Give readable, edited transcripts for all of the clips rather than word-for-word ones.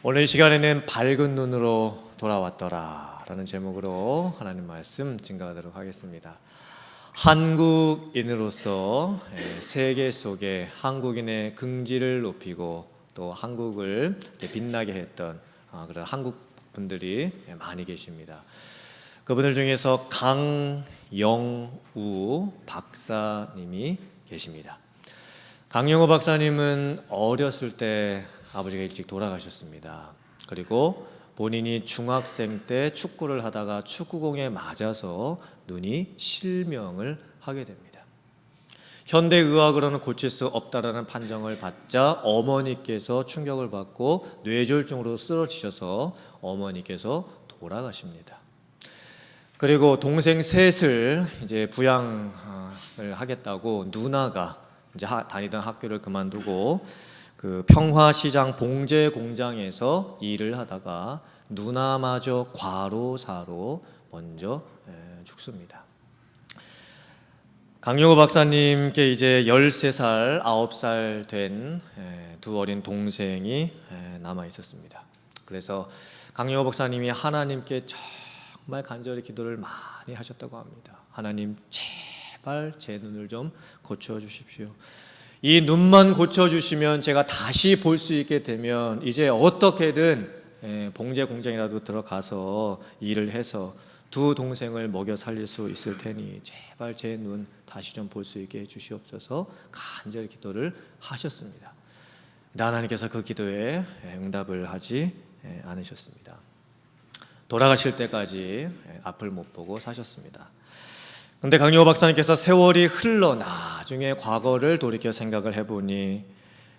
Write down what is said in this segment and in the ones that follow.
오늘 이 시간에는 밝은 눈으로 돌아왔더라 라는 제목으로 하나님 말씀 증거하도록 하겠습니다. 한국인으로서 세계 속에 한국인의 긍지를 높이고 또 한국을 빛나게 했던 그런 한국 분들이 많이 계십니다. 그분들 중에서 강영우 박사님이 계십니다. 강영우 박사님은 어렸을 때 아버지가 일찍 돌아가셨습니다. 그리고 본인이 중학생 때 축구를 하다가 축구공에 맞아서 눈이 실명을 하게 됩니다. 현대의학으로는 고칠 수 없다라는 판정을 받자 어머니께서 충격을 받고 뇌졸중으로 쓰러지셔서 어머니께서 돌아가십니다. 그리고 동생 셋을 이제 부양을 하겠다고 누나가 이제 다니던 학교를 그만두고 그 평화시장 봉제 공장에서 일을 하다가 누나마저 과로사로 먼저 죽습니다. 강영우 박사님께 이제 13살, 9살 된 두 어린 동생이 남아 있었습니다. 그래서 강영우 박사님이 하나님께 정말 간절히 기도를 많이 하셨다고 합니다. 하나님, 제발 제 눈을 좀 고쳐 주십시오. 이 눈만 고쳐주시면 제가 다시 볼 수 있게 되면 이제 어떻게든 봉제 공장이라도 들어가서 일을 해서 두 동생을 먹여 살릴 수 있을 테니 제발 제 눈 다시 좀 볼 수 있게 해주시옵소서 간절히 기도를 하셨습니다. 하나님께서 그 기도에 응답을 하지 않으셨습니다. 돌아가실 때까지 앞을 못 보고 사셨습니다. 근데 강영우 박사님께서 세월이 흘러 나중에 과거를 돌이켜 생각을 해보니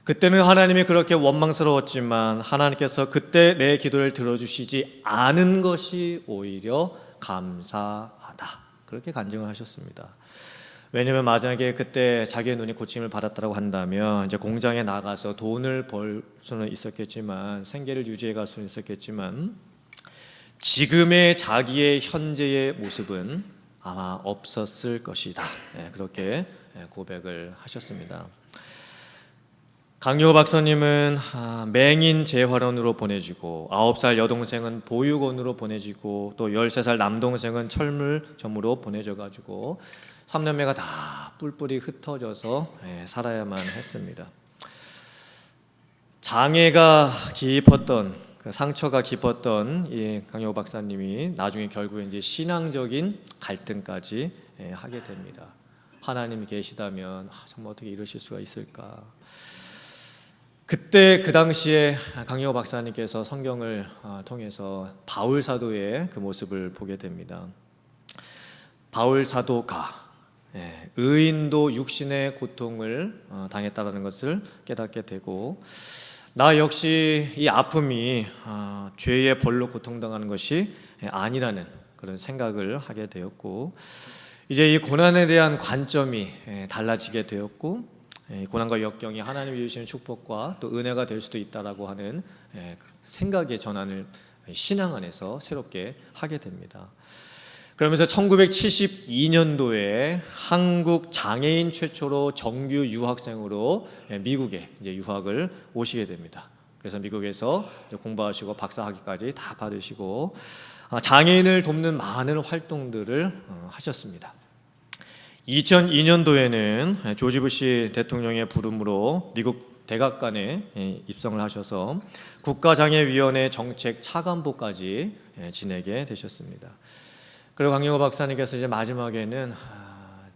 그때는 하나님이 그렇게 원망스러웠지만 하나님께서 그때 내 기도를 들어주시지 않은 것이 오히려 감사하다, 그렇게 간증을 하셨습니다. 왜냐하면 만약에 그때 자기의 눈이 고침을 받았다고 한다면 이제 공장에 나가서 돈을 벌 수는 있었겠지만 생계를 유지해 갈 수는 있었겠지만 지금의 자기의 현재의 모습은 아마 없었을 것이다, 그렇게 고백을 하셨습니다. 강영우 박사님은 맹인 재활원으로 보내지고 9살 여동생은 보육원으로 보내지고 또 13살 남동생은 철물점으로 보내져가지고 3년매가 다 뿔뿔이 흩어져서 살아야만 했습니다. 장애가 깊었던 상처가 깊었던 이 강영우 박사님이 나중에 결국에 이제 신앙적인 갈등까지 하게 됩니다. 하나님이 계시다면 정말 어떻게 이러실 수가 있을까? 그때 그 당시에 강영우 박사님께서 성경을 통해서 바울 사도의 그 모습을 보게 됩니다. 바울 사도가 의인도 육신의 고통을 당했다는 것을 깨닫게 되고 나 역시 이 아픔이 죄의 벌로 고통당하는 것이 아니라는 그런 생각을 하게 되었고 이제 이 고난에 대한 관점이 달라지게 되었고 고난과 역경이 하나님이 주시는 축복과 또 은혜가 될 수도 있다라고 하는 생각의 전환을 신앙 안에서 새롭게 하게 됩니다. 그러면서 1972년도에 한국 장애인 최초로 정규 유학생으로 미국에 이제 유학을 오시게 됩니다. 그래서 미국에서 공부하시고 박사학위까지 다 받으시고 장애인을 돕는 많은 활동들을 하셨습니다. 2002년도에는 조지 부시 대통령의 부름으로 미국 대학관에 입성을 하셔서 국가장애위원회 정책 차관보까지 지내게 되셨습니다. 그리고 강영우 박사님께서 이제 마지막에는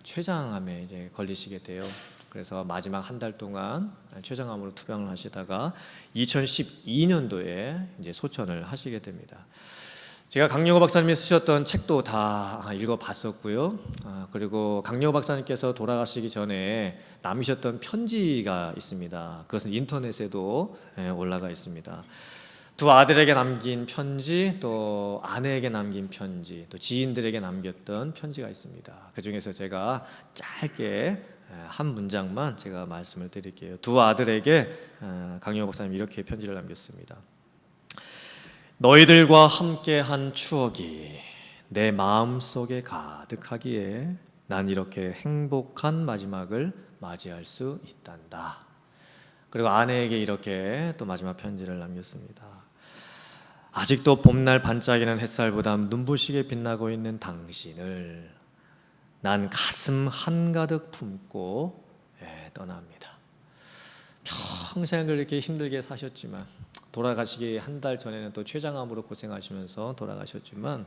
췌장암에 이제 걸리시게 돼요. 그래서 마지막 한 달 동안 췌장암으로 투병을 하시다가 2012년도에 이제 소천을 하시게 됩니다. 제가 강영우 박사님이 쓰셨던 책도 다 읽어봤었고요. 그리고 강영우 박사님께서 돌아가시기 전에 남기셨던 편지가 있습니다. 그것은 인터넷에도 올라가 있습니다. 두 아들에게 남긴 편지, 또 아내에게 남긴 편지, 또 지인들에게 남겼던 편지가 있습니다. 그 중에서 제가 짧게 한 문장만 제가 말씀을 드릴게요. 두 아들에게 강영우 박사님이 이렇게 편지를 남겼습니다. 너희들과 함께한 추억이 내 마음속에 가득하기에 난 이렇게 행복한 마지막을 맞이할 수 있단다. 그리고 아내에게 이렇게 또 마지막 편지를 남겼습니다. 아직도 봄날 반짝이는 햇살보다 눈부시게 빛나고 있는 당신을 난 가슴 한가득 품고 떠납니다. 평생 그렇게 힘들게 사셨지만, 돌아가시기 한 달 전에는 또 췌장암으로 고생하시면서 돌아가셨지만,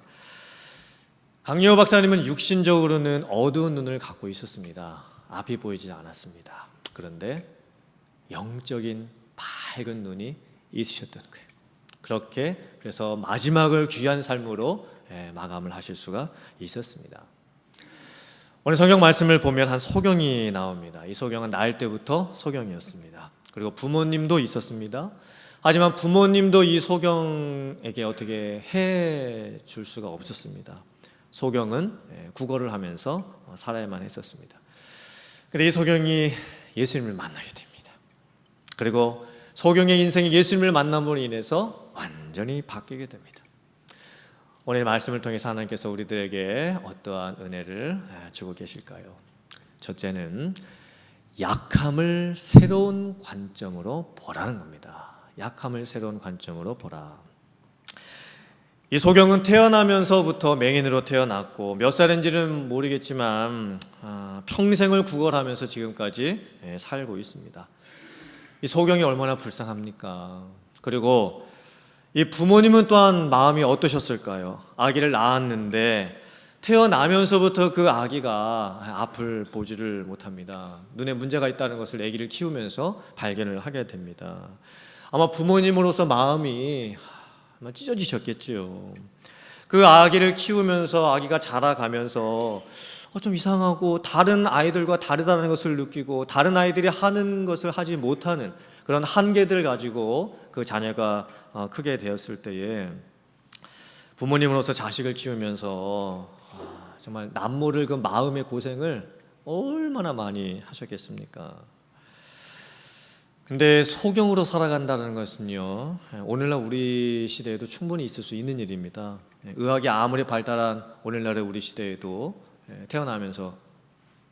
강리호 박사님은 육신적으로는 어두운 눈을 갖고 있었습니다. 앞이 보이지 않았습니다. 그런데 영적인 밝은 눈이 있으셨던 거예요. 그래서 마지막을 귀한 삶으로 마감을 하실 수가 있었습니다. 오늘 성경 말씀을 보면 한 소경이 나옵니다. 이 소경은 날 때부터 소경이었습니다. 그리고 부모님도 있었습니다. 하지만 부모님도 이 소경에게 어떻게 해줄 수가 없었습니다. 소경은 구걸을 하면서 살아야만 했었습니다. 그런데 이 소경이 예수님을 만나게 됩니다. 그리고 소경의 인생이 예수님을 만남으로 인해서 완전히 바뀌게 됩니다. 오늘 말씀을 통해서 하나님께서 우리들에게 어떠한 은혜를 주고 계실까요? 첫째는 약함을 새로운 관점으로 보라는 겁니다. 약함을 새로운 관점으로 보라. 이 소경은 태어나면서부터 맹인으로 태어났고 몇 살인지는 모르겠지만 평생을 구걸하면서 지금까지 살고 있습니다. 이 소경이 얼마나 불쌍합니까? 그리고 이 부모님은 또한 마음이 어떠셨을까요? 아기를 낳았는데 태어나면서부터 그 아기가 앞을 보지를 못합니다. 눈에 문제가 있다는 것을 아기를 키우면서 발견을 하게 됩니다. 아마 부모님으로서 마음이 아마 찢어지셨겠지요. 그 아기를 키우면서 아기가 자라가면서 좀 이상하고 다른 아이들과 다르다는 것을 느끼고 다른 아이들이 하는 것을 하지 못하는 그런 한계들을 가지고 그 자녀가 크게 되었을 때에 부모님으로서 자식을 키우면서 정말 남모를 그 마음의 고생을 얼마나 많이 하셨겠습니까? 근데 소경으로 살아간다는 것은요, 오늘날 우리 시대에도 충분히 있을 수 있는 일입니다. 의학이 아무리 발달한 오늘날의 우리 시대에도 태어나면서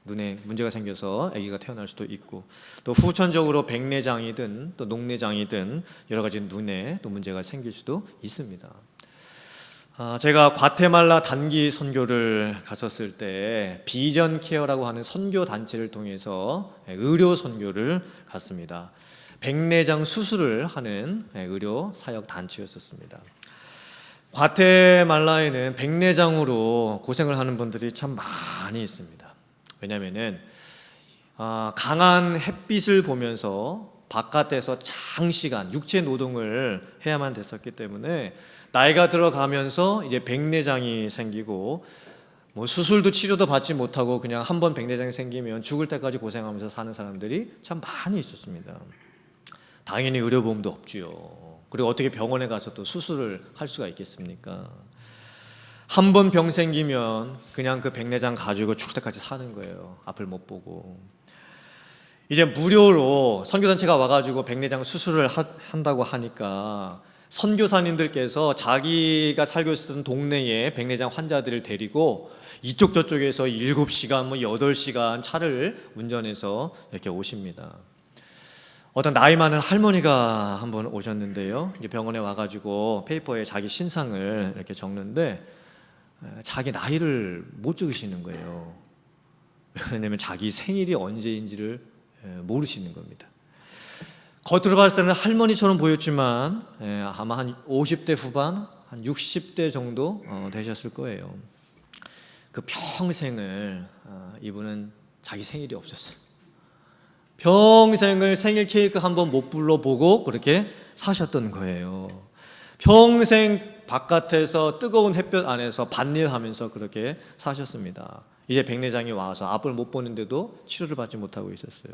눈에 문제가 생겨서 아기가 태어날 수도 있고, 또 후천적으로 백내장이든 또 녹내장이든 여러 가지 눈에 또 문제가 생길 수도 있습니다. 제가 과테말라 단기 선교를 갔었을 때 비전 케어라고 하는 선교 단체를 통해서 의료 선교를 갔습니다. 백내장 수술을 하는 의료 사역 단체였었습니다. 과테말라에는 백내장으로 고생을 하는 분들이 참 많이 있습니다. 왜냐하면은 강한 햇빛을 보면서 바깥에서 장시간 육체 노동을 해야만 됐었기 때문에 나이가 들어가면서 이제 백내장이 생기고 뭐 수술도 치료도 받지 못하고 그냥 한번 백내장이 생기면 죽을 때까지 고생하면서 사는 사람들이 참 많이 있었습니다. 당연히 의료보험도 없지요. 그리고 어떻게 병원에 가서 또 수술을 할 수가 있겠습니까? 한 번 병 생기면 그냥 그 백내장 가지고 죽을 때까지 사는 거예요. 앞을 못 보고. 이제 무료로 선교단체가 와가지고 백내장 수술을 한다고 하니까 선교사님들께서 자기가 살고 있었던 동네에 백내장 환자들을 데리고 이쪽 저쪽에서 7시간, 8시간 차를 운전해서 이렇게 오십니다. 어떤 나이 많은 할머니가 한번 오셨는데요. 이제 병원에 와가지고 페이퍼에 자기 신상을 이렇게 적는데 자기 나이를 못 적으시는 거예요. 왜냐하면 자기 생일이 언제인지를 모르시는 겁니다. 겉으로 봤을 때는 할머니처럼 보였지만 아마 한 50대 후반, 한 60대 정도 되셨을 거예요. 그 평생을 이분은 자기 생일이 없었어요. 평생을 생일 케이크 한번 못 불러보고 그렇게 사셨던 거예요. 평생 바깥에서 뜨거운 햇볕 안에서 밭일하면서 그렇게 사셨습니다. 이제 백내장이 와서 앞을 못 보는데도 치료를 받지 못하고 있었어요.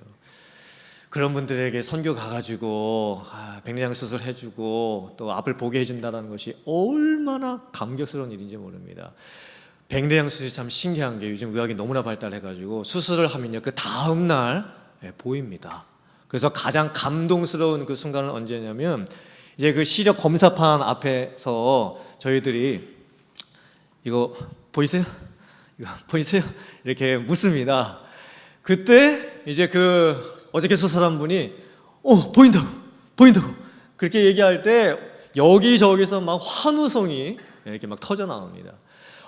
그런 분들에게 선교 가가지고 백내장 수술 해주고 또 앞을 보게 해준다는 것이 얼마나 감격스러운 일인지 모릅니다. 백내장 수술이 참 신기한 게 요즘 의학이 너무나 발달해가지고 수술을 하면요 그 다음날 보입니다. 그래서 가장 감동스러운 그 순간은 언제냐면 이제 그 시력 검사판 앞에서 저희들이 이거 보이세요? 이거 보이세요? 이렇게 묻습니다. 그때 이제 그 어저께 수술한 분이 보인다고 그렇게 얘기할 때 여기저기서 막 환호성이 이렇게 막 터져 나옵니다.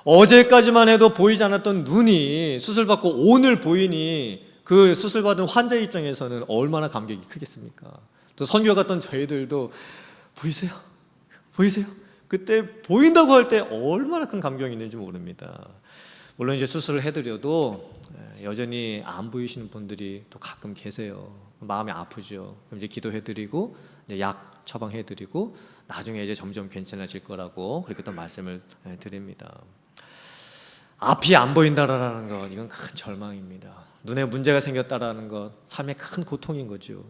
어제까지만 해도 보이지 않았던 눈이 수술받고 오늘 보이니 그 수술받은 환자 입장에서는 얼마나 감격이 크겠습니까? 또 선교 갔던 저희들도 보이세요? 보이세요? 그때 보인다고 할 때 얼마나 큰 감격이 있는지 모릅니다. 물론 이제 수술을 해드려도 여전히 안 보이시는 분들이 또 가끔 계세요. 마음이 아프죠. 그럼 이제 기도해드리고 약 처방해드리고 나중에 이제 점점 괜찮아질 거라고 그렇게 또 말씀을 드립니다. 앞이 안 보인다라는 것, 이건 큰 절망입니다. 눈에 문제가 생겼다라는 것, 삶의 큰 고통인 거죠.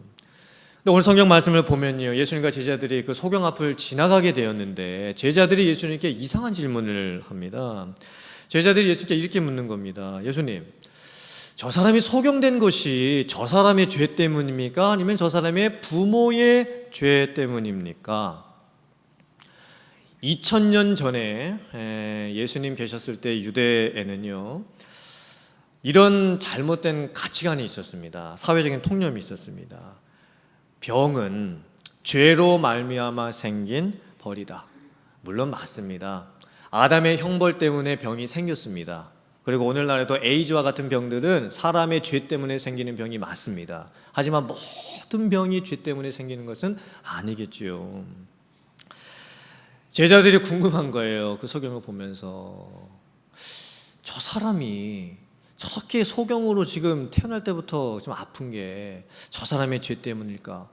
근데 오늘 성경 말씀을 보면요, 예수님과 제자들이 그 소경 앞을 지나가게 되었는데 제자들이 예수님께 이상한 질문을 합니다. 제자들이 예수님께 이렇게 묻는 겁니다. 예수님, 저 사람이 소경된 것이 저 사람의 죄 때문입니까? 아니면 저 사람의 부모의 죄 때문입니까? 2000년 전에 예수님 계셨을 때 유대에는요, 이런 잘못된 가치관이 있었습니다. 사회적인 통념이 있었습니다. 병은 죄로 말미암아 생긴 벌이다. 물론 맞습니다. 아담의 형벌 때문에 병이 생겼습니다. 그리고 오늘날에도 에이즈와 같은 병들은 사람의 죄 때문에 생기는 병이 맞습니다. 하지만 모든 병이 죄 때문에 생기는 것은 아니겠지요. 제자들이 궁금한 거예요. 그 소경을 보면서 저 사람이 저렇게 소경으로 지금 태어날 때부터 좀 아픈 게 저 사람의 죄 때문일까?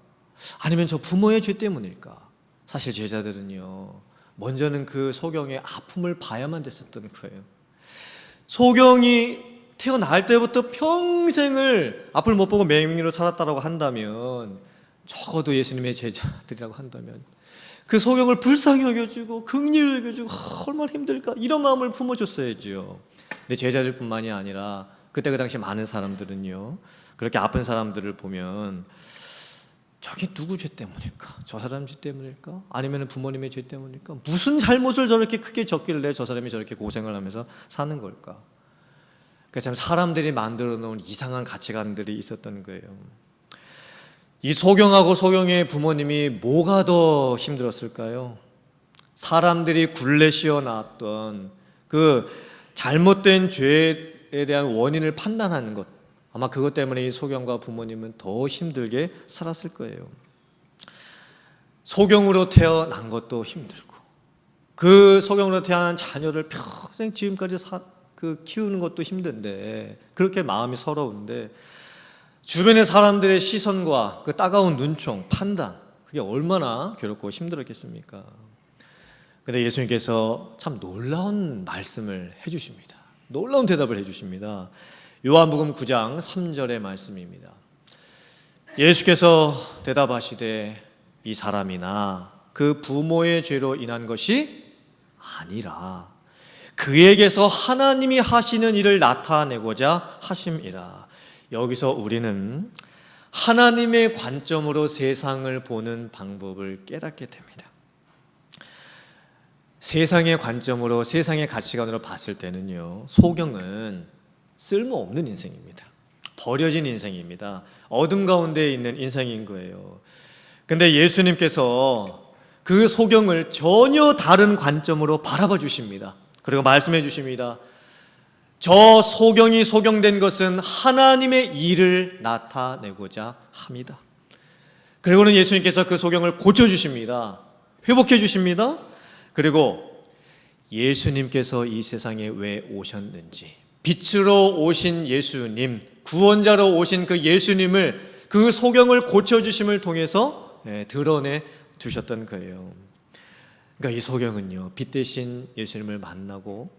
아니면 저 부모의 죄 때문일까? 사실 제자들은요, 먼저는 그 소경의 아픔을 봐야만 됐었던 거예요. 소경이 태어날 때부터 평생을 앞을 못 보고 맹인으로 살았다고 한다면, 적어도 예수님의 제자들이라고 한다면 그 소경을 불쌍히 여겨주고 긍휼히 여겨주고 얼마나 힘들까, 이런 마음을 품어줬어야죠. 근데 제자들뿐만이 아니라 그때 그 당시 많은 사람들은요, 그렇게 아픈 사람들을 보면 저게 누구 죄 때문일까? 저 사람 죄 때문일까? 아니면 부모님의 죄 때문일까? 무슨 잘못을 저렇게 크게 졌길래 저 사람이 저렇게 고생을 하면서 사는 걸까? 그래서 참 사람들이 만들어 놓은 이상한 가치관들이 있었던 거예요. 이 소경하고 소경의 부모님이 뭐가 더 힘들었을까요? 사람들이 굴레 씌워 놨던 그 잘못된 죄에 대한 원인을 판단하는 것, 아마 그것 때문에 이 소경과 부모님은 더 힘들게 살았을 거예요. 소경으로 태어난 것도 힘들고, 그 소경으로 태어난 자녀를 평생 지금까지 키우는 것도 힘든데, 그렇게 마음이 서러운데 주변의 사람들의 시선과 그 따가운 눈총, 판단, 그게 얼마나 괴롭고 힘들었겠습니까? 근데 예수님께서 참 놀라운 말씀을 해주십니다. 놀라운 대답을 해주십니다. 요한복음 9장 3절의 말씀입니다. 예수께서 대답하시되 이 사람이나 그 부모의 죄로 인한 것이 아니라 그에게서 하나님이 하시는 일을 나타내고자 하심이라. 여기서 우리는 하나님의 관점으로 세상을 보는 방법을 깨닫게 됩니다. 세상의 관점으로, 세상의 가치관으로 봤을 때는요, 소경은 쓸모없는 인생입니다. 버려진 인생입니다. 어둠 가운데 있는 인생인 거예요. 근데 예수님께서 그 소경을 전혀 다른 관점으로 바라봐 주십니다. 그리고 말씀해 주십니다. 저 소경이 소경된 것은 하나님의 일을 나타내고자 합니다. 그리고는 예수님께서 그 소경을 고쳐주십니다. 회복해 주십니다. 그리고 예수님께서 이 세상에 왜 오셨는지, 빛으로 오신 예수님, 구원자로 오신 그 예수님을, 그 소경을 고쳐주심을 통해서 드러내 주셨던 거예요. 그러니까 이 소경은요, 빛 대신 예수님을 만나고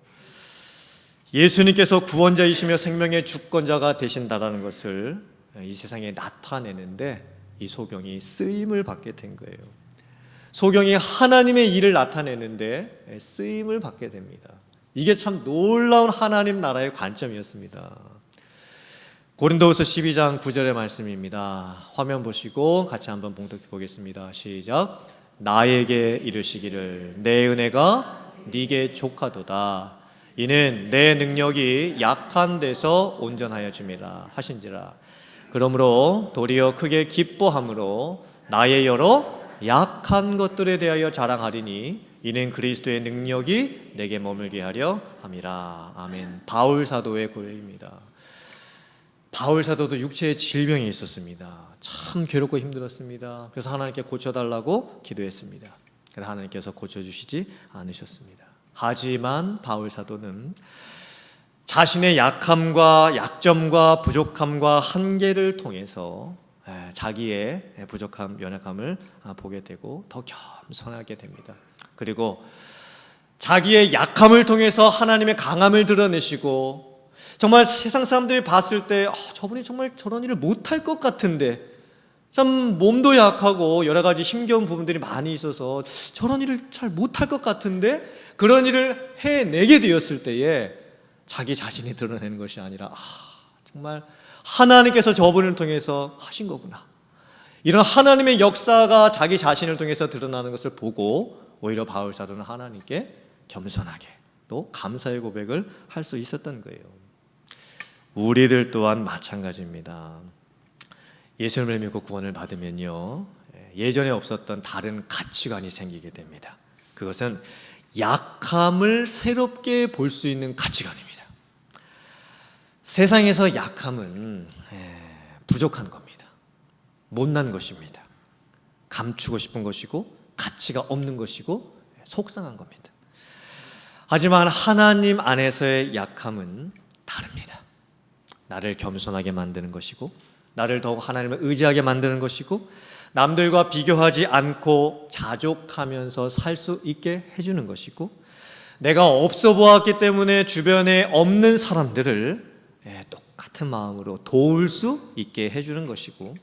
예수님께서 구원자이시며 생명의 주권자가 되신다라는 것을 이 세상에 나타내는데 이 소경이 쓰임을 받게 된 거예요. 소경이 하나님의 일을 나타내는데 쓰임을 받게 됩니다. 이게 참 놀라운 하나님 나라의 관점이었습니다. 고린도후서 12장 9절의 말씀입니다. 화면 보시고 같이 한번 봉독해 보겠습니다. 시작. 나에게 이르시기를 내 은혜가 네게 족하도다. 이는 내 능력이 약한 데서 온전하여 줌이라 하신지라. 그러므로 도리어 크게 기뻐함으로 나의 여러 약한 것들에 대하여 자랑하리니 이는 그리스도의 능력이 내게 머물게 하려 함이라. 아멘. 바울 사도의 고백입니다. 바울 사도도 육체의 질병이 있었습니다. 참 괴롭고 힘들었습니다. 그래서 하나님께 고쳐달라고 기도했습니다. 그래서 하나님께서 고쳐주시지 않으셨습니다. 하지만 바울 사도는 자신의 약함과 약점과 부족함과 한계를 통해서 자기의 부족함, 연약함을 보게 되고 더 겸손하게 됩니다. 그리고 자기의 약함을 통해서 하나님의 강함을 드러내시고, 정말 세상 사람들이 봤을 때 저분이 정말 저런 일을 못할 것 같은데, 참 몸도 약하고 여러 가지 힘겨운 부분들이 많이 있어서 저런 일을 잘 못할 것 같은데, 그런 일을 해내게 되었을 때에 자기 자신이 드러내는 것이 아니라 정말 하나님께서 저분을 통해서 하신 거구나, 이런 하나님의 역사가 자기 자신을 통해서 드러나는 것을 보고 오히려 바울 사도는 하나님께 겸손하게 또 감사의 고백을 할 수 있었던 거예요. 우리들 또한 마찬가지입니다. 예수님을 믿고 구원을 받으면요, 예전에 없었던 다른 가치관이 생기게 됩니다. 그것은 약함을 새롭게 볼 수 있는 가치관입니다. 세상에서 약함은 부족한 겁니다. 못난 것입니다. 감추고 싶은 것이고 가치가 없는 것이고 속상한 겁니다. 하지만 하나님 안에서의 약함은 다릅니다. 나를 겸손하게 만드는 것이고, 나를 더욱 하나님을 의지하게 만드는 것이고, 남들과 비교하지 않고 자족하면서 살 수 있게 해주는 것이고, 내가 없어 보았기 때문에 주변에 없는 사람들을 똑같은 마음으로 도울 수 있게 해주는 것이고,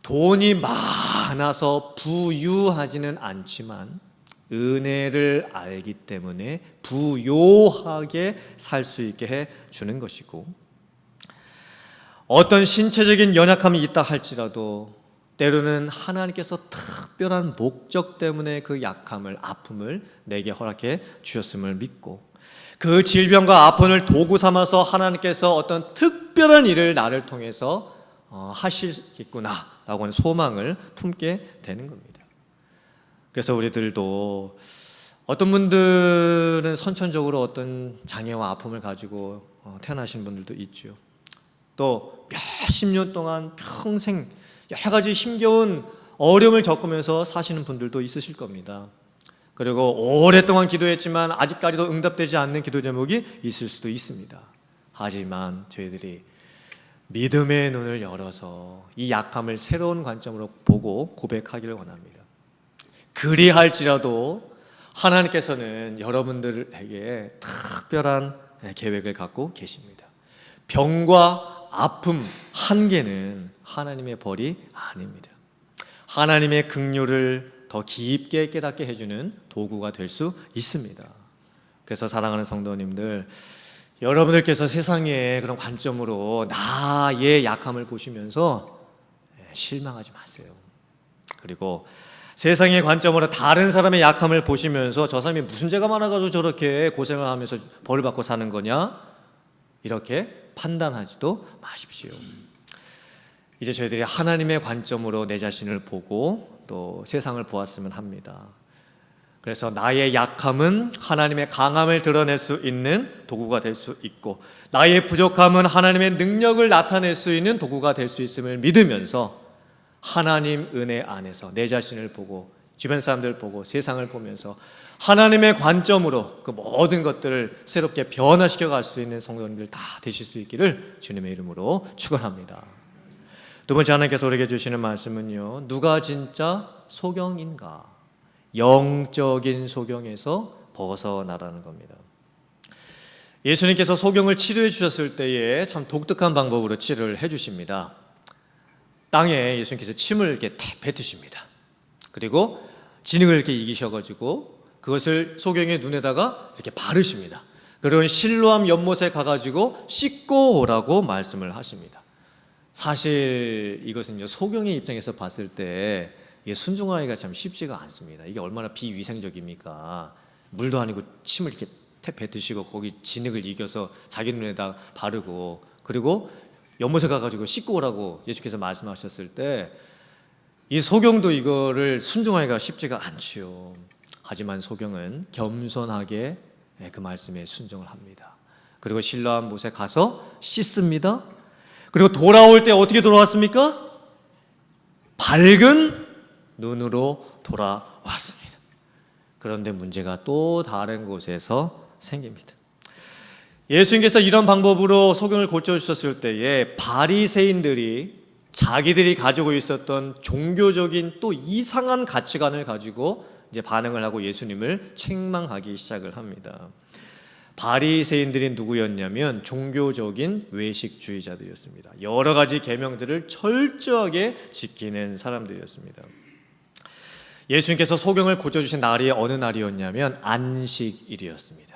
돈이 많아서 부유하지는 않지만 은혜를 알기 때문에 부요하게 살 수 있게 해주는 것이고, 어떤 신체적인 연약함이 있다 할지라도 때로는 하나님께서 특별한 목적 때문에 그 약함을, 아픔을 내게 허락해 주셨음을 믿고, 그 질병과 아픔을 도구 삼아서 하나님께서 어떤 특별한 일을 나를 통해서 하시겠구나라고 하는 소망을 품게 되는 겁니다. 그래서 우리들도 어떤 분들은 선천적으로 어떤 장애와 아픔을 가지고 태어나신 분들도 있죠. 또 몇십 년 동안 평생 여러 가지 힘겨운 어려움을 겪으면서 사시는 분들도 있으실 겁니다. 그리고 오랫동안 기도했지만 아직까지도 응답되지 않는 기도 제목이 있을 수도 있습니다. 하지만 저희들이 믿음의 눈을 열어서 이 약함을 새로운 관점으로 보고 고백하기를 원합니다. 그리할지라도 하나님께서는 여러분들에게 특별한 계획을 갖고 계십니다. 병과 아픔, 한계는 하나님의 벌이 아닙니다. 하나님의 긍휼을 더 깊게 깨닫게 해주는 도구가 될 수 있습니다. 그래서 사랑하는 성도님들, 여러분들께서 세상의 그런 관점으로 나의 약함을 보시면서 실망하지 마세요. 그리고 세상의 관점으로 다른 사람의 약함을 보시면서 저 사람이 무슨 죄가 많아가지고 저렇게 고생을 하면서 벌을 받고 사는 거냐, 이렇게 판단하지도 마십시오. 이제 저희들이 하나님의 관점으로 내 자신을 보고 또 세상을 보았으면 합니다. 그래서 나의 약함은 하나님의 강함을 드러낼 수 있는 도구가 될 수 있고, 나의 부족함은 하나님의 능력을 나타낼 수 있는 도구가 될 수 있음을 믿으면서 하나님 은혜 안에서 내 자신을 보고 주변 사람들을 보고 세상을 보면서 하나님의 관점으로 그 모든 것들을 새롭게 변화시켜 갈 수 있는 성도님들 다 되실 수 있기를 주님의 이름으로 축원합니다. 두 번째 하나님께서 우리에게 주시는 말씀은요, 누가 진짜 소경인가? 영적인 소경에서 벗어나라는 겁니다. 예수님께서 소경을 치료해 주셨을 때에 참 독특한 방법으로 치료를 해 주십니다. 땅에 예수님께서 침을 이렇게 뱉으십니다. 그리고 진흙을 이렇게 이기셔가지고 그것을 소경의 눈에다가 이렇게 바르십니다. 그리고 실로암 연못에 가가지고 씻고 오라고 말씀을 하십니다. 사실 이것은요, 소경의 입장에서 봤을 때 이게 순종하기가 참 쉽지가 않습니다. 이게 얼마나 비위생적입니까? 물도 아니고 침을 이렇게 뱉으시고 거기 진흙을 이겨서 자기 눈에다 바르고, 그리고 연못에 가가지고 씻고 오라고 예수께서 말씀하셨을 때 이 소경도 이거를 순종하기가 쉽지가 않지요. 하지만 소경은 겸손하게 그 말씀에 순종을 합니다. 그리고 실로암 못에 가서 씻습니다. 그리고 돌아올 때 어떻게 돌아왔습니까? 밝은 눈으로 돌아왔습니다. 그런데 문제가 또 다른 곳에서 생깁니다. 예수님께서 이런 방법으로 소경을 고쳐주셨을 때에 바리새인들이 자기들이 가지고 있었던 종교적인 또 이상한 가치관을 가지고 이제 반응을 하고 예수님을 책망하기 시작을 합니다. 바리새인들이 누구였냐면 종교적인 외식주의자들이었습니다. 여러 가지 계명들을 철저하게 지키는 사람들이었습니다. 예수님께서 소경을 고쳐주신 날이 어느 날이었냐면 안식일이었습니다.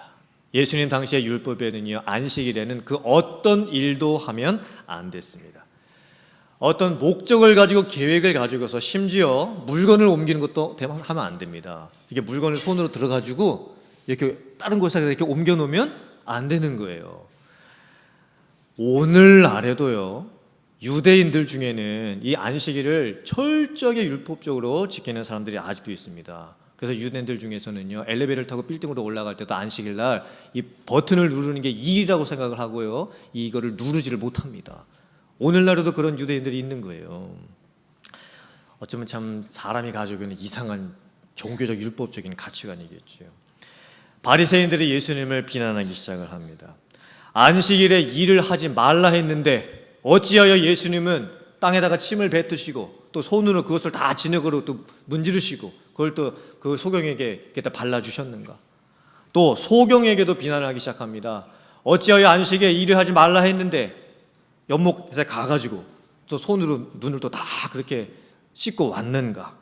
예수님 당시의 율법에는요, 안식일에는 그 어떤 일도 하면 안 됐습니다. 어떤 목적을 가지고 계획을 가지고서 심지어 물건을 옮기는 것도 하면 안 됩니다. 이게 물건을 손으로 들어가지고 이렇게 다른 곳에 이렇게 옮겨 놓으면 안 되는 거예요. 오늘날에도요, 유대인들 중에는 이 안식일을 철저하게 율법적으로 지키는 사람들이 아직도 있습니다. 그래서 유대인들 중에서는요, 엘리베이터를 타고 빌딩으로 올라갈 때도 안식일 날 이 버튼을 누르는 게 일이라고 생각을 하고요, 이거를 누르지를 못합니다. 오늘날에도 그런 유대인들이 있는 거예요. 어쩌면 참 사람이 가지고 있는 이상한 종교적 율법적인 가치관이겠죠. 바리새인들이 예수님을 비난하기 시작을 합니다. 안식일에 일을 하지 말라 했는데 어찌하여 예수님은 땅에다가 침을 뱉으시고 또 손으로 그것을 다 진흙으로 또 문지르시고 그걸 또 그 소경에게 이렇게 발라주셨는가? 또 소경에게도 비난을 하기 시작합니다. 어찌하여 안식에 일을 하지 말라 했는데 연못에 가가지고 또 손으로 눈을 또 다 그렇게 씻고 왔는가?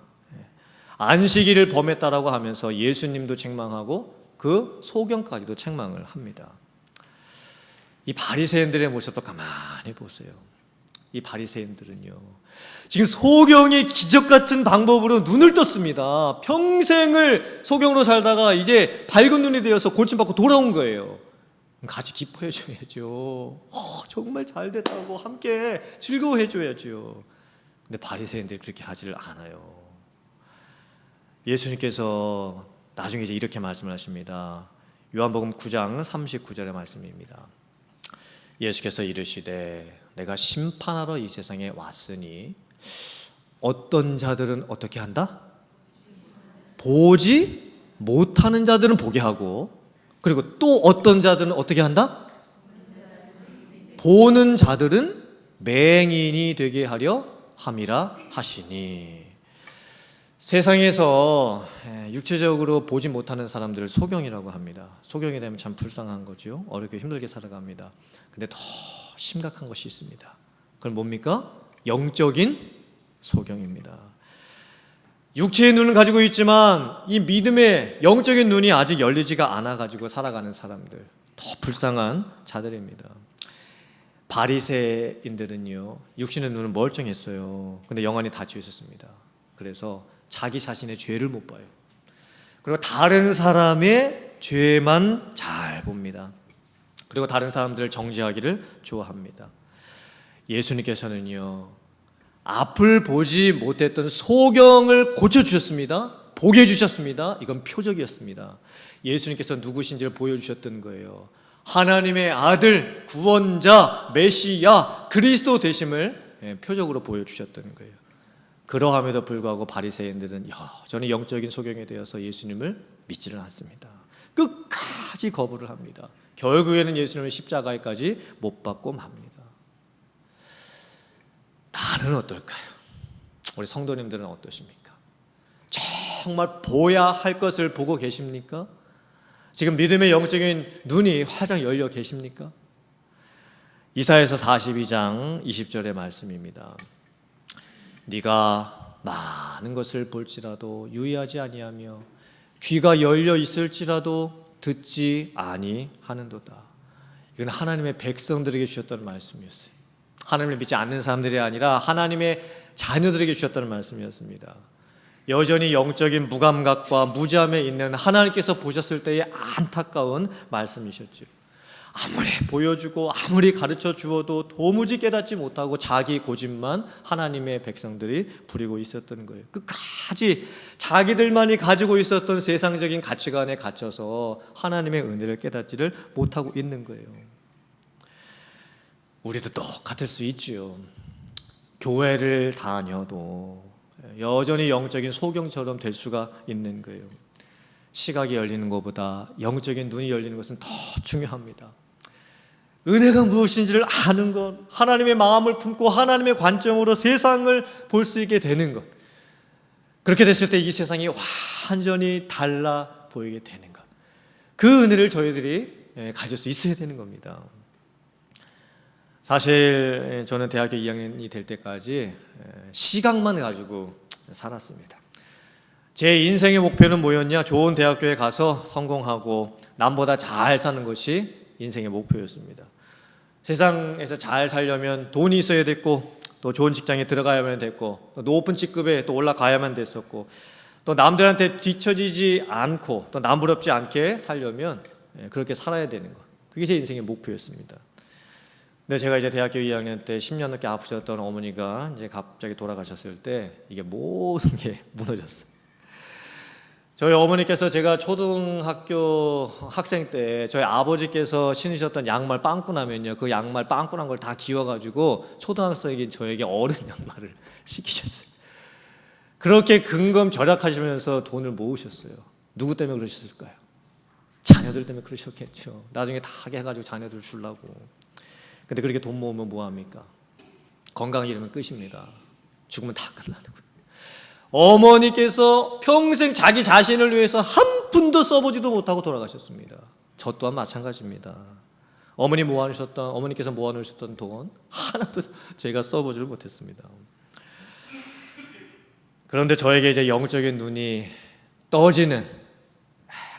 안식일을 범했다라고 하면서 예수님도 책망하고 그 소경까지도 책망을 합니다. 이 바리새인들의 모습도 가만히 보세요. 이 바리새인들은요, 지금 소경이 기적 같은 방법으로 눈을 떴습니다. 평생을 소경으로 살다가 이제 밝은 눈이 되어서 고침받고 돌아온 거예요. 같이 기뻐해 줘야죠. 정말 잘 됐다고 함께 즐거워해 줘야죠. 근데 바리새인들이 그렇게 하지를 않아요. 예수님께서 나중에 이제 이렇게 말씀을 하십니다. 요한복음 9장 39절의 말씀입니다. 예수께서 이르시되 내가 심판하러 이 세상에 왔으니 어떤 자들은 어떻게 한다? 보지 못하는 자들은 보게 하고, 그리고 또 어떤 자들은 어떻게 한다? 보는 자들은 맹인이 되게 하려 함이라 하시니. 세상에서 육체적으로 보지 못하는 사람들을 소경이라고 합니다. 소경이 되면 참 불쌍한 거죠. 어렵게 힘들게 살아갑니다. 근데 더 심각한 것이 있습니다. 그건 뭡니까? 영적인 소경입니다. 육체의 눈을 가지고 있지만 이 믿음의 영적인 눈이 아직 열리지가 않아 가지고 살아가는 사람들, 더 불쌍한 자들입니다. 바리새인들은요, 육신의 눈은 멀쩡했어요. 근데 영안이 닫혀 있었습니다. 그래서 자기 자신의 죄를 못 봐요. 그리고 다른 사람의 죄만 잘 봅니다. 그리고 다른 사람들을 정죄하기를 좋아합니다. 예수님께서는요, 앞을 보지 못했던 소경을 고쳐주셨습니다. 보게 해주셨습니다. 이건 표적이었습니다. 예수님께서 누구신지를 보여주셨던 거예요. 하나님의 아들, 구원자, 메시아, 그리스도 되심을 표적으로 보여주셨던 거예요. 그러함에도 불구하고 바리새인들은 저는 영적인 소경이 되어서 예수님을 믿지를 않습니다. 끝까지 거부를 합니다. 결국에는 예수님을 십자가에까지 못 박고 맙니다. 나는 어떨까요? 우리 성도님들은 어떠십니까? 정말 보야 할 것을 보고 계십니까? 지금 믿음의 영적인 눈이 활짝 열려 계십니까? 이사야서 42장 20절의 말씀입니다. 네가 많은 것을 볼지라도 유의하지 아니하며 귀가 열려 있을지라도 듣지 아니하는도다. 이건 하나님의 백성들에게 주셨다는 말씀이었어요. 하나님을 믿지 않는 사람들이 아니라 하나님의 자녀들에게 주셨다는 말씀이었습니다. 여전히 영적인 무감각과 무지함에 있는 하나님께서 보셨을 때의 안타까운 말씀이셨죠. 아무리 보여주고 아무리 가르쳐 주어도 도무지 깨닫지 못하고 자기 고집만 하나님의 백성들이 부리고 있었던 거예요. 끝까지 자기들만이 가지고 있었던 세상적인 가치관에 갇혀서 하나님의 은혜를 깨닫지를 못하고 있는 거예요. 우리도 똑같을 수 있지요. 교회를 다녀도 여전히 영적인 소경처럼 될 수가 있는 거예요. 시각이 열리는 것보다 영적인 눈이 열리는 것은 더 중요합니다. 은혜가 무엇인지를 아는 것, 하나님의 마음을 품고 하나님의 관점으로 세상을 볼 수 있게 되는 것, 그렇게 됐을 때 이 세상이 완전히 달라 보이게 되는 것, 그 은혜를 저희들이 가질 수 있어야 되는 겁니다. 사실 저는 대학교 2학년이 될 때까지 시각만 가지고 살았습니다. 제 인생의 목표는 뭐였냐? 좋은 대학교에 가서 성공하고 남보다 잘 사는 것이 인생의 목표였습니다. 세상에서 잘 살려면 돈이 있어야 됐고, 또 좋은 직장에 들어가야만 됐고, 또 높은 직급에 또 올라가야만 됐었고, 또 남들한테 뒤처지지 않고 또 남부럽지 않게 살려면 그렇게 살아야 되는 것, 그게 제 인생의 목표였습니다. 근데 제가 이제 대학교 2학년 때 10년 넘게 아프셨던 어머니가 이제 갑자기 돌아가셨을 때 이게 모든 게 무너졌어요. 저희 어머니께서 제가 초등학교 학생 때 저희 아버지께서 신으셨던 양말 빵꾸 나면요, 그 양말 빵꾸 난 걸 다 기워가지고 초등학생인 저에게 어른 양말을 시키셨어요. 그렇게 근검 절약하시면서 돈을 모으셨어요. 누구 때문에 그러셨을까요? 자녀들 때문에 그러셨겠죠. 나중에 다 하게 해가지고 자녀들 주려고. 근데 그렇게 돈 모으면 뭐합니까? 건강 잃으면 끝입니다. 죽으면 다 끝나는 거예요. 어머니께서 평생 자기 자신을 위해서 한 푼도 써보지도 못하고 돌아가셨습니다. 저 또한 마찬가지입니다. 어머니께서 모아놓으셨던 돈 하나도 제가 써보지를 못했습니다. 그런데 저에게 이제 영적인 눈이 떠지는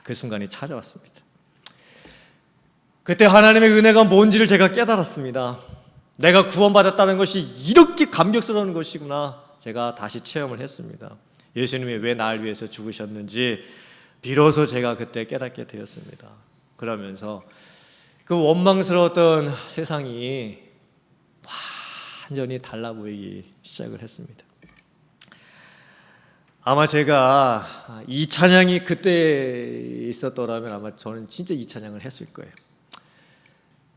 그 순간이 찾아왔습니다. 그때 하나님의 은혜가 뭔지를 제가 깨달았습니다. 내가 구원받았다는 것이 이렇게 감격스러운 것이구나. 제가 다시 체험을 했습니다. 예수님이 왜 날 위해서 죽으셨는지 비로소 제가 그때 깨닫게 되었습니다. 그러면서 그 원망스러웠던 세상이 완전히 달라 보이기 시작을 했습니다. 아마 제가 이 찬양이 그때 있었더라면 아마 저는 진짜 이 찬양을 했을 거예요.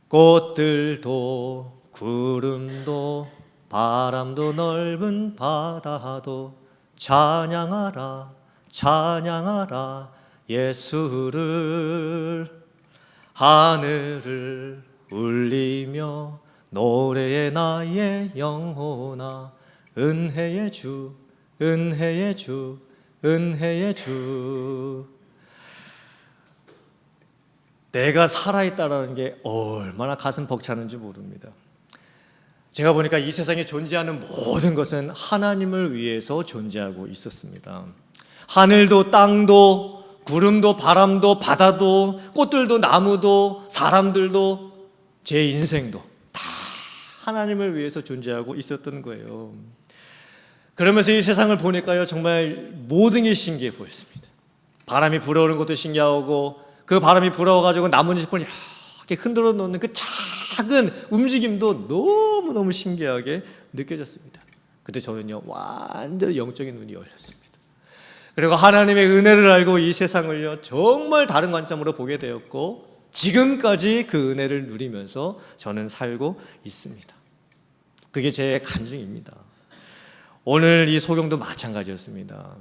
꽃들도 구름도 바람도 넓은 바다도 찬양하라 찬양하라 예수를, 하늘을 울리며 노래해 나의 영혼아, 은혜의 주 은혜의 주 은혜의 주. 내가 살아있다라는 게 얼마나 가슴 벅차는지 모릅니다. 제가 보니까 이 세상에 존재하는 모든 것은 하나님을 위해서 존재하고 있었습니다. 하늘도 땅도 구름도 바람도 바다도 꽃들도 나무도 사람들도 제 인생도 다 하나님을 위해서 존재하고 있었던 거예요. 그러면서 이 세상을 보니까요, 정말 모든 게 신기해 보였습니다. 바람이 불어오는 것도 신기하고, 그 바람이 불어와가지고 나뭇잎을 이렇게 흔들어 놓는 그 작은 움직임도 너무너무 신기하게 느껴졌습니다. 그때 저는요, 완전히 영적인 눈이 열렸습니다. 그리고 하나님의 은혜를 알고 이 세상을요, 정말 다른 관점으로 보게 되었고, 지금까지 그 은혜를 누리면서 저는 살고 있습니다. 그게 제 간증입니다. 오늘 이 소경도 마찬가지였습니다.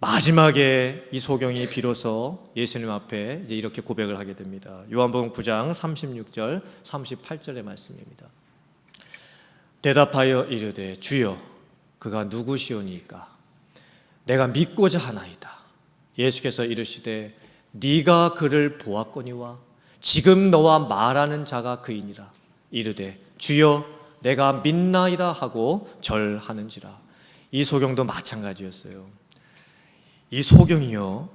마지막에 이 소경이 비로소 예수님 앞에 이제 이렇게 고백을 하게 됩니다. 요한복음 9장 36절 38절의 말씀입니다. 대답하여 이르되 주여 그가 누구시오니까 내가 믿고자 하나이다. 예수께서 이르시되 네가 그를 보았거니와 지금 너와 말하는 자가 그이니라. 이르되 주여 내가 믿나이다 하고 절하는지라. 이 소경도 마찬가지였어요. 이 소경이요,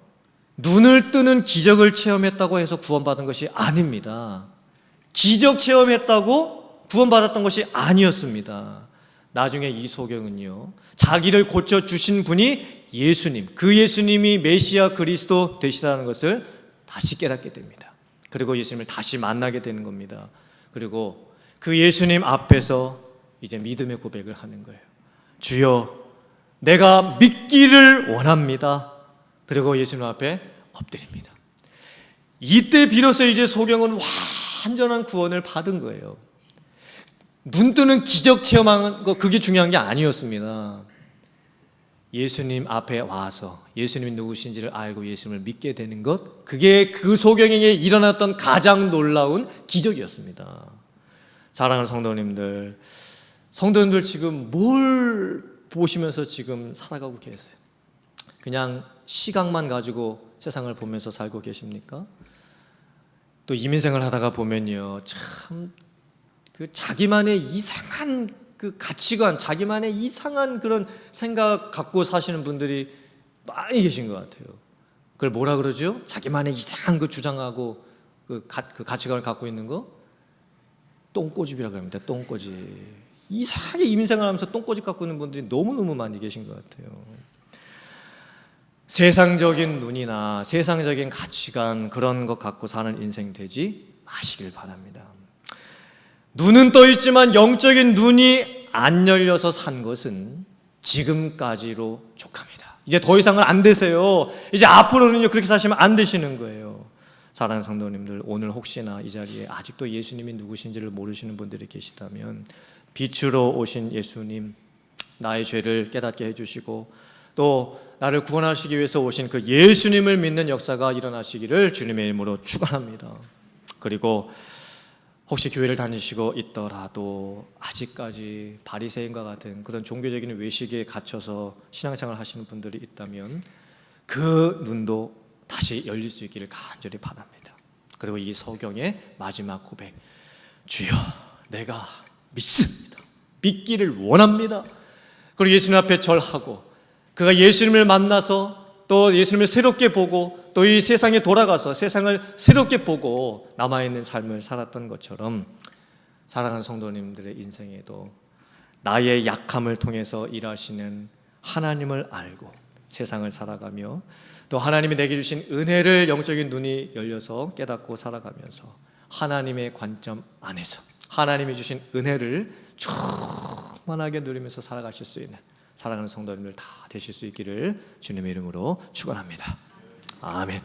눈을 뜨는 기적을 체험했다고 해서 구원받은 것이 아닙니다. 기적 체험했다고 구원받았던 것이 아니었습니다. 나중에 이 소경은요, 자기를 고쳐주신 분이 예수님, 그 예수님이 메시아 그리스도 되시다는 것을 다시 깨닫게 됩니다. 그리고 예수님을 다시 만나게 되는 겁니다. 그리고 그 예수님 앞에서 이제 믿음의 고백을 하는 거예요. 주여, 내가 믿기를 원합니다. 그리고 예수님 앞에 엎드립니다. 이때 비로소 이제 소경은 완전한 구원을 받은 거예요. 눈 뜨는 기적 체험한 거, 그게 중요한 게 아니었습니다. 예수님 앞에 와서 예수님이 누구신지를 알고 예수님을 믿게 되는 것, 그게 그 소경에게 일어났던 가장 놀라운 기적이었습니다. 사랑하는 성도님들 지금 뭘 보시면서 지금 살아가고 계세요? 그냥 시각만 가지고 세상을 보면서 살고 계십니까? 또 이민생을 하다가 보면요, 참 그 자기만의 이상한 그 가치관, 자기만의 이상한 그런 생각 갖고 사시는 분들이 많이 계신 것 같아요. 그걸 뭐라 그러죠? 자기만의 이상한 그 주장하고 그 가치관을 갖고 있는 거, 똥꼬집이라고 합니다. 똥꼬집. 이상하게 이민생을 하면서 똥꼬집 갖고 있는 분들이 너무너무 많이 계신 것 같아요. 세상적인 눈이나 세상적인 가치관, 그런 것 갖고 사는 인생 되지 마시길 바랍니다. 눈은 떠 있지만 영적인 눈이 안 열려서 산 것은 지금까지로 족합니다. 이제 더 이상은 안 되세요. 이제 앞으로는요, 그렇게 사시면 안 되시는 거예요. 사랑하는 성도님들, 오늘 혹시나 이 자리에 아직도 예수님이 누구신지를 모르시는 분들이 계시다면, 빛으로 오신 예수님, 나의 죄를 깨닫게 해주시고 또 나를 구원하시기 위해서 오신 그 예수님을 믿는 역사가 일어나시기를 주님의 이름으로 축원합니다. 그리고 혹시 교회를 다니시고 있더라도 아직까지 바리새인과 같은 그런 종교적인 외식에 갇혀서 신앙생활을 하시는 분들이 있다면 그 눈도 다시 열릴 수 있기를 간절히 바랍니다. 그리고 이 서경의 마지막 고백, 주여, 내가 믿습니다. 믿기를 원합니다. 그리고 예수님 앞에 절하고 그가 예수님을 만나서 또 예수님을 새롭게 보고 또 이 세상에 돌아가서 세상을 새롭게 보고 남아있는 삶을 살았던 것처럼, 사랑하는 성도님들의 인생에도 나의 약함을 통해서 일하시는 하나님을 알고 세상을 살아가며 또 하나님이 내게 주신 은혜를 영적인 눈이 열려서 깨닫고 살아가면서 하나님의 관점 안에서 하나님이 주신 은혜를 충만하게 누리면서 살아가실 수 있는 사랑하는 성도님들 다 되실 수 있기를 주님의 이름으로 축원합니다. 아멘.